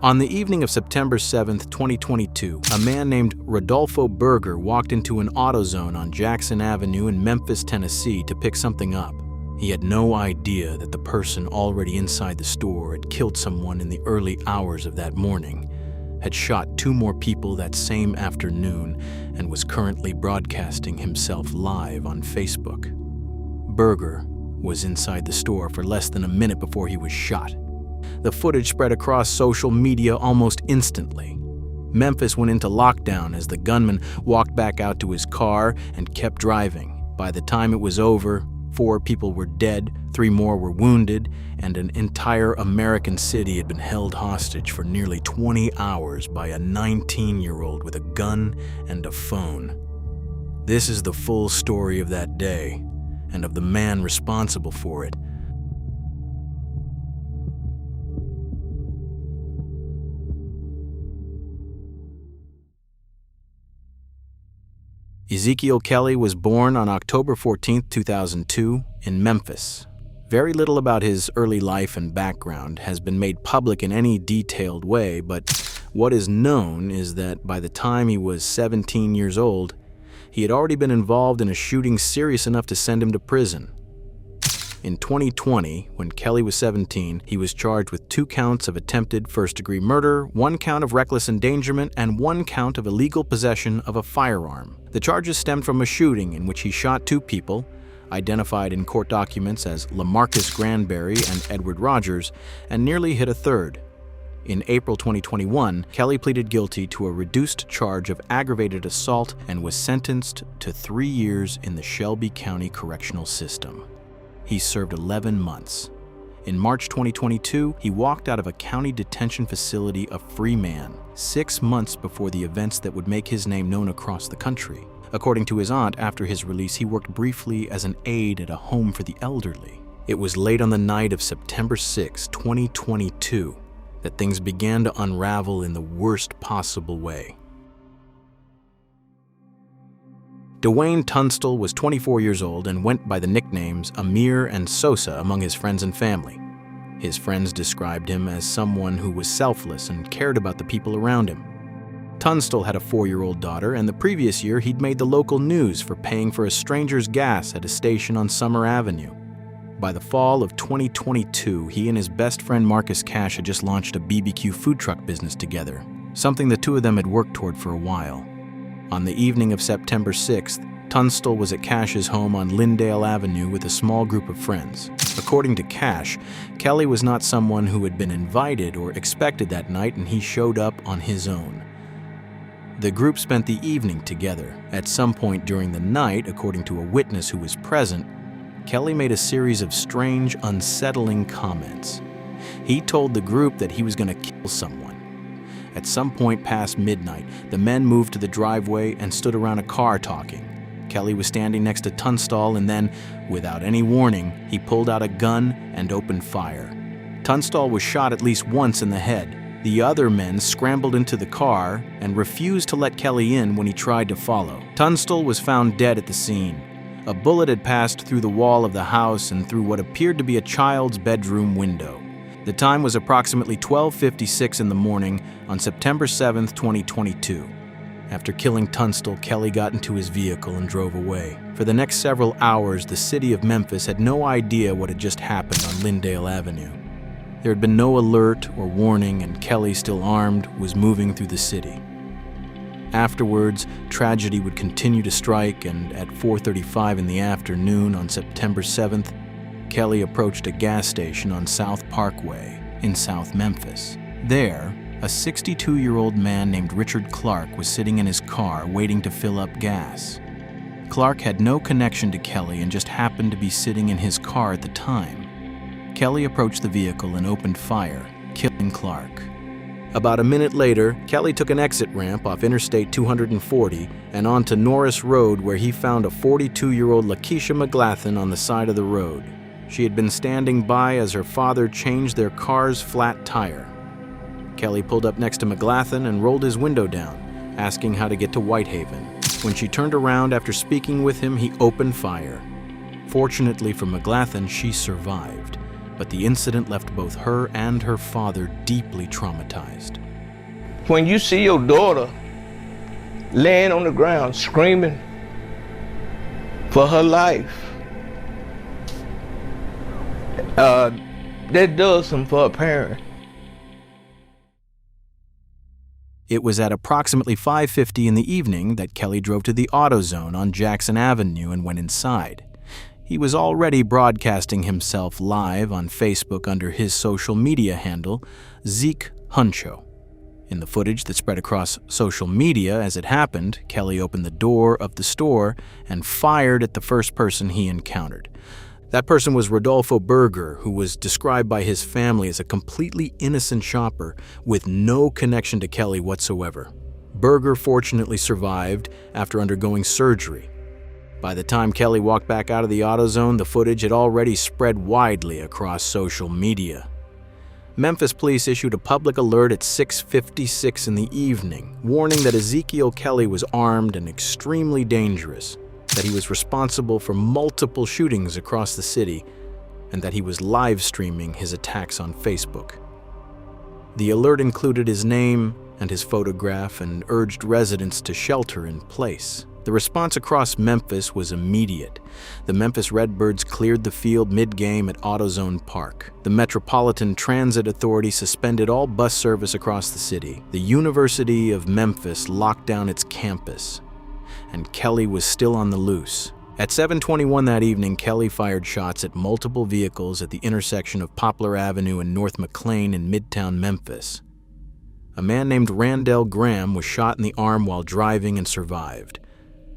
On the evening of September 7, 2022, a man named Rodolfo Berger walked into an AutoZone on Jackson Avenue in Memphis, Tennessee to pick something up. He had no idea that the person already inside the store had killed someone in the early hours of that morning, had shot 2 more people that same afternoon, and was currently broadcasting himself live on Facebook. Berger was inside the store for less than a minute before he was shot. The footage spread across social media almost instantly. Memphis went into lockdown as the gunman walked back out to his car and kept driving. By the time it was over, 4 people were dead, 3 more were wounded, and an entire American city had been held hostage for nearly 20 hours by a 19-year-old with a gun and a phone. This is the full story of that day, and of the man responsible for it. Ezekiel Kelly was born on October 14, 2002, in Memphis. Very little about his early life and background has been made public in any detailed way, but what is known is that by the time he was 17 years old, he had already been involved in a shooting serious enough to send him to prison. In 2020, when Kelly was 17, he was charged with 2 counts of attempted first-degree murder, 1 count of reckless endangerment, and 1 count of illegal possession of a firearm. The charges stemmed from a shooting in which he shot 2 people, identified in court documents as LaMarcus Granberry and Edward Rogers, and nearly hit a 3rd. In April 2021, Kelly pleaded guilty to a reduced charge of aggravated assault and was sentenced to 3 years in the Shelby County Correctional System. He served 11 months. In March 2022, he walked out of a county detention facility a free man, 6 months before the events that would make his name known across the country. According to his aunt, after his release, he worked briefly as an aide at a home for the elderly. It was late on the night of September 6, 2022, that things began to unravel in the worst possible way. Dwayne Tunstall was 24 years old and went by the nicknames Amir and Sosa among his friends and family. His friends described him as someone who was selfless and cared about the people around him. Tunstall had a 4-year-old daughter, and the previous year he'd made the local news for paying for a stranger's gas at a station on Summer Avenue. By the fall of 2022, he and his best friend Marcus Cash had just launched a BBQ food truck business together, something the 2 of them had worked toward for a while. On the evening of September 6th, Tunstall was at Cash's home on Lyndale Avenue with a small group of friends. According to Cash, Kelly was not someone who had been invited or expected that night, and he showed up on his own. The group spent the evening together. At some point during the night, according to a witness who was present, Kelly made a series of strange, unsettling comments. He told the group that he was going to kill someone. At some point past midnight, the men moved to the driveway and stood around a car talking. Kelly was standing next to Tunstall, and then, without any warning, he pulled out a gun and opened fire. Tunstall was shot at least once in the head. The other men scrambled into the car and refused to let Kelly in when he tried to follow. Tunstall was found dead at the scene. A bullet had passed through the wall of the house and through what appeared to be a child's bedroom window. The time was approximately 12:56 in the morning on September 7, 2022. After killing Tunstall, Kelly got into his vehicle and drove away. For the next several hours, the city of Memphis had no idea what had just happened on Lyndale Avenue. There had been no alert or warning, and Kelly, still armed, was moving through the city. Afterwards, tragedy would continue to strike, and at 4:35 in the afternoon on September 7th, Kelly approached a gas station on South Parkway in South Memphis. There, a 62-year-old man named Richard Clark was sitting in his car waiting to fill up gas. Clark had no connection to Kelly and just happened to be sitting in his car at the time. Kelly approached the vehicle and opened fire, killing Clark. About a minute later, Kelly took an exit ramp off Interstate 240 and onto Norris Road, where he found a 42-year-old Lakeisha McGlathan on the side of the road. She had been standing by as her father changed their car's flat tire. Kelly pulled up next to McGlathan and rolled his window down, asking how to get to Whitehaven. When she turned around after speaking with him, he opened fire. Fortunately for McGlathan, she survived. but the incident left both her and her father deeply traumatized. When you see your daughter laying on the ground screaming for her life, that does something for a parent. It was at approximately 5:50 in the evening that Kelly drove to the AutoZone on Jackson Avenue and went inside. He was already broadcasting himself live on Facebook under his social media handle, Zeke Huncho. In the footage that spread across social media as it happened, Kelly opened the door of the store and fired at the first person he encountered. That person was Rodolfo Berger, who was described by his family as a completely innocent shopper with no connection to Kelly whatsoever. Berger fortunately survived after undergoing surgery. By the time Kelly walked back out of the AutoZone, the footage had already spread widely across social media. Memphis police issued a public alert at 6:56 in the evening, warning that Ezekiel Kelly was armed and extremely dangerous, that he was responsible for multiple shootings across the city, and that he was live streaming his attacks on Facebook. The alert included his name and his photograph and urged residents to shelter in place. The response across Memphis was immediate. The Memphis Redbirds cleared the field mid-game at AutoZone Park. The Metropolitan Transit Authority suspended all bus service across the city. The University of Memphis locked down its campus. And Kelly was still on the loose. At 7:21 that evening, Kelly fired shots at multiple vehicles at the intersection of Poplar Avenue and North McLean in Midtown Memphis. A man named Randall Graham was shot in the arm while driving and survived.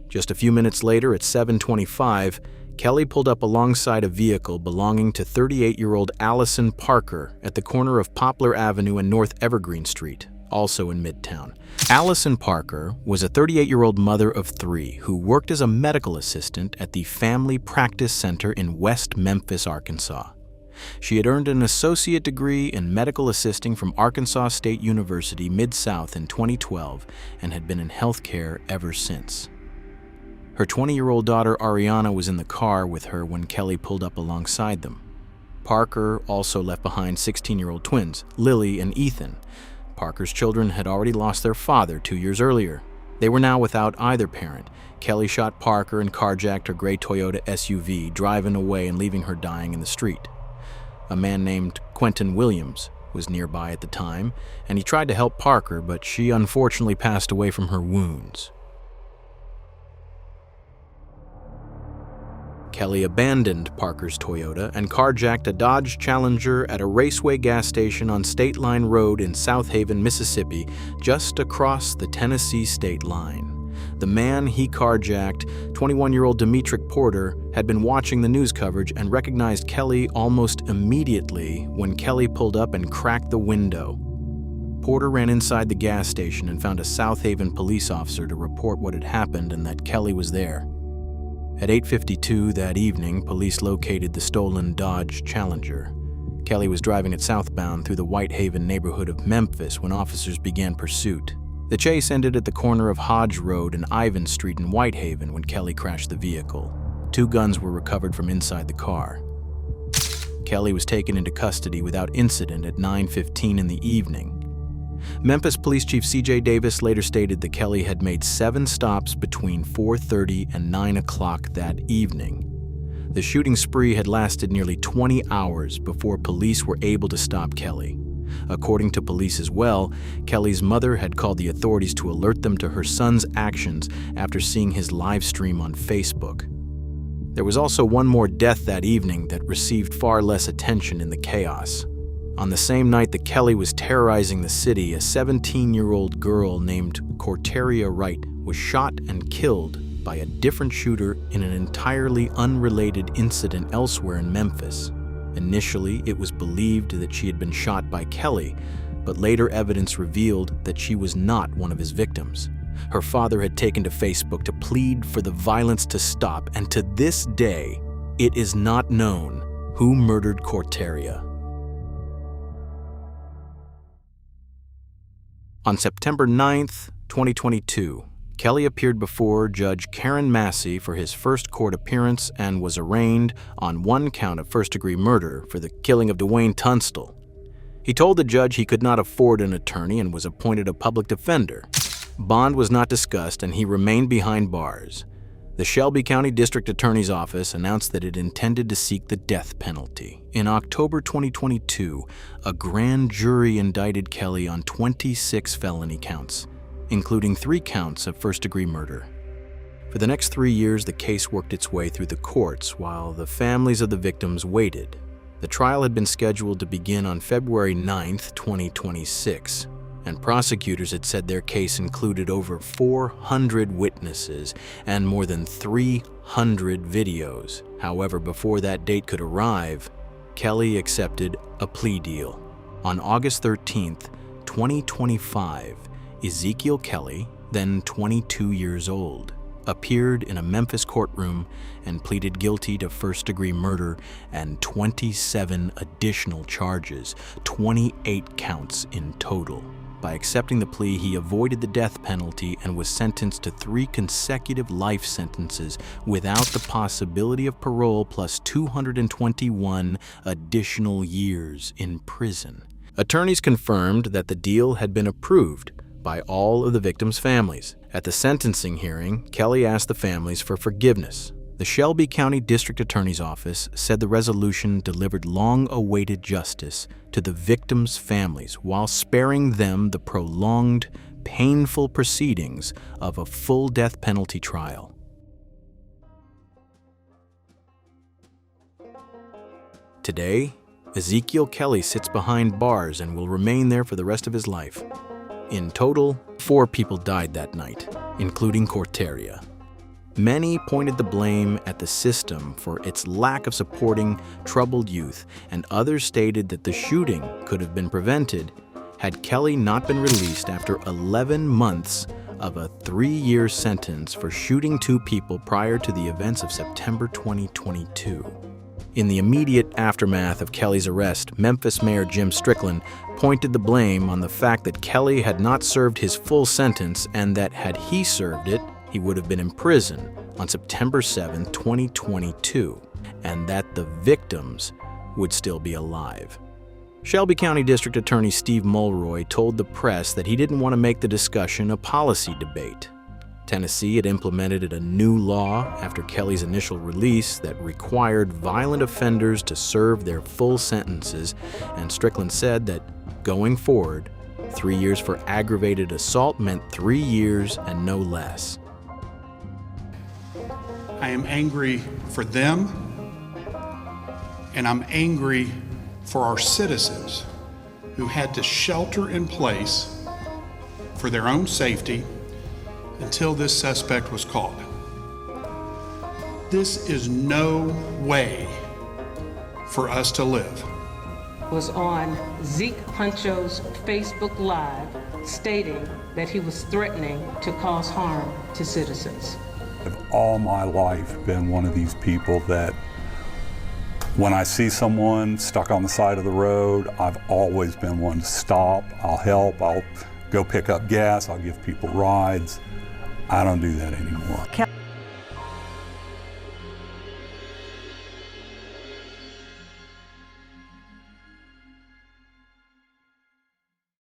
Just a few minutes later, at 7:25, Kelly pulled up alongside a vehicle belonging to 38-year-old Allison Parker at the corner of Poplar Avenue and North Evergreen Street, also in Midtown. Allison Parker was a 38-year-old mother of three who worked as a medical assistant at the Family Practice Center in West Memphis, Arkansas. She had earned an associate degree in medical assisting from Arkansas State University Mid-South in 2012 and had been in healthcare ever since. Her 20-year-old daughter Ariana was in the car with her when Kelly pulled up alongside them. Parker also left behind 16-year-old twins, Lily and Ethan. Parker's children had already lost their father 2 years earlier. They were now without either parent. Kelly shot Parker and carjacked her gray Toyota SUV, driving away and leaving her dying in the street. A man named Quentin Williams was nearby at the time, and he tried to help Parker, but she unfortunately passed away from her wounds. Kelly abandoned Parker's Toyota and carjacked a Dodge Challenger at a Raceway gas station on State Line Road in South Haven, Mississippi, just across the Tennessee state line. The man he carjacked, 21-year-old Demetric Porter, had been watching the news coverage and recognized Kelly almost immediately when Kelly pulled up and cracked the window. Porter ran inside the gas station and found a South Haven police officer to report what had happened and that Kelly was there. At 8:52 that evening, police located the stolen Dodge Challenger. Kelly was driving it southbound through the Whitehaven neighborhood of Memphis when officers began pursuit. The chase ended at the corner of Hodge Road and Ivan Street in Whitehaven when Kelly crashed the vehicle. 2 guns were recovered from inside the car. Kelly was taken into custody without incident at 9:15 in the evening. Memphis Police Chief C.J. Davis later stated that Kelly had made 7 stops between 4:30 and 9 o'clock that evening. The shooting spree had lasted nearly 20 hours before police were able to stop Kelly. According to police as well, Kelly's mother had called the authorities to alert them to her son's actions after seeing his live stream on Facebook. There was also one more death that evening that received far less attention in the chaos. On the same night that Kelly was terrorizing the city, a 17-year-old girl named Corteria Wright was shot and killed by a different shooter in an entirely unrelated incident elsewhere in Memphis. Initially, it was believed that she had been shot by Kelly, but later evidence revealed that she was not one of his victims. Her father had taken to Facebook to plead for the violence to stop, and to this day, it is not known who murdered Corteria. On September 9th, 2022, Kelly appeared before Judge Karen Massey for his first court appearance and was arraigned on one count of first-degree murder for the killing of Dwayne Tunstall. He told the judge he could not afford an attorney and was appointed a public defender. Bond was not discussed and he remained behind bars. The Shelby County District Attorney's Office announced that it intended to seek the death penalty. In October 2022, a grand jury indicted Kelly on 26 felony counts, including 3 counts of first-degree murder. For the next 3 years, the case worked its way through the courts while the families of the victims waited. The trial had been scheduled to begin on February 9, 2026, and prosecutors had said their case included over 400 witnesses and more than 300 videos. However, before that date could arrive, Kelly accepted a plea deal. On August 13, 2025, Ezekiel Kelly, then 22 years old, appeared in a Memphis courtroom and pleaded guilty to first-degree murder and 27 additional charges, 28 counts in total. By accepting the plea, he avoided the death penalty and was sentenced to 3 consecutive life sentences without the possibility of parole plus 221 additional years in prison. Attorneys confirmed that the deal had been approved by all of the victims' families. At the sentencing hearing, Kelly asked the families for forgiveness. The Shelby County District Attorney's Office said the resolution delivered long-awaited justice to the victims' families while sparing them the prolonged, painful proceedings of a full death penalty trial. Today, Ezekiel Kelly sits behind bars and will remain there for the rest of his life. In total, 4 people died that night, including Corteria. Many pointed the blame at the system for its lack of supporting troubled youth, and others stated that the shooting could have been prevented had Kelly not been released after 11 months of a 3-year sentence for shooting 2 people prior to the events of September 2022. In the immediate aftermath of Kelly's arrest, Memphis Mayor Jim Strickland pointed the blame on the fact that Kelly had not served his full sentence and that had he served it, he would have been in prison on September 7, 2022, and that the victims would still be alive. Shelby County District Attorney Steve Mulroy told the press that he didn't want to make the discussion a policy debate. Tennessee had implemented a new law after Kelly's initial release that required violent offenders to serve their full sentences, and Strickland said that going forward, 3 years for aggravated assault meant 3 years and no less. I am angry for them, and I'm angry for our citizens who had to shelter in place for their own safety until this suspect was caught. This is no way for us to live. Was on Zeke Huncho's Facebook Live stating that he was threatening to cause harm to citizens. I've all my life been one of these people that when I see someone stuck on the side of the road, I've always been one to stop. I'll help, I'll go pick up gas, I'll give people rides. I don't do that anymore.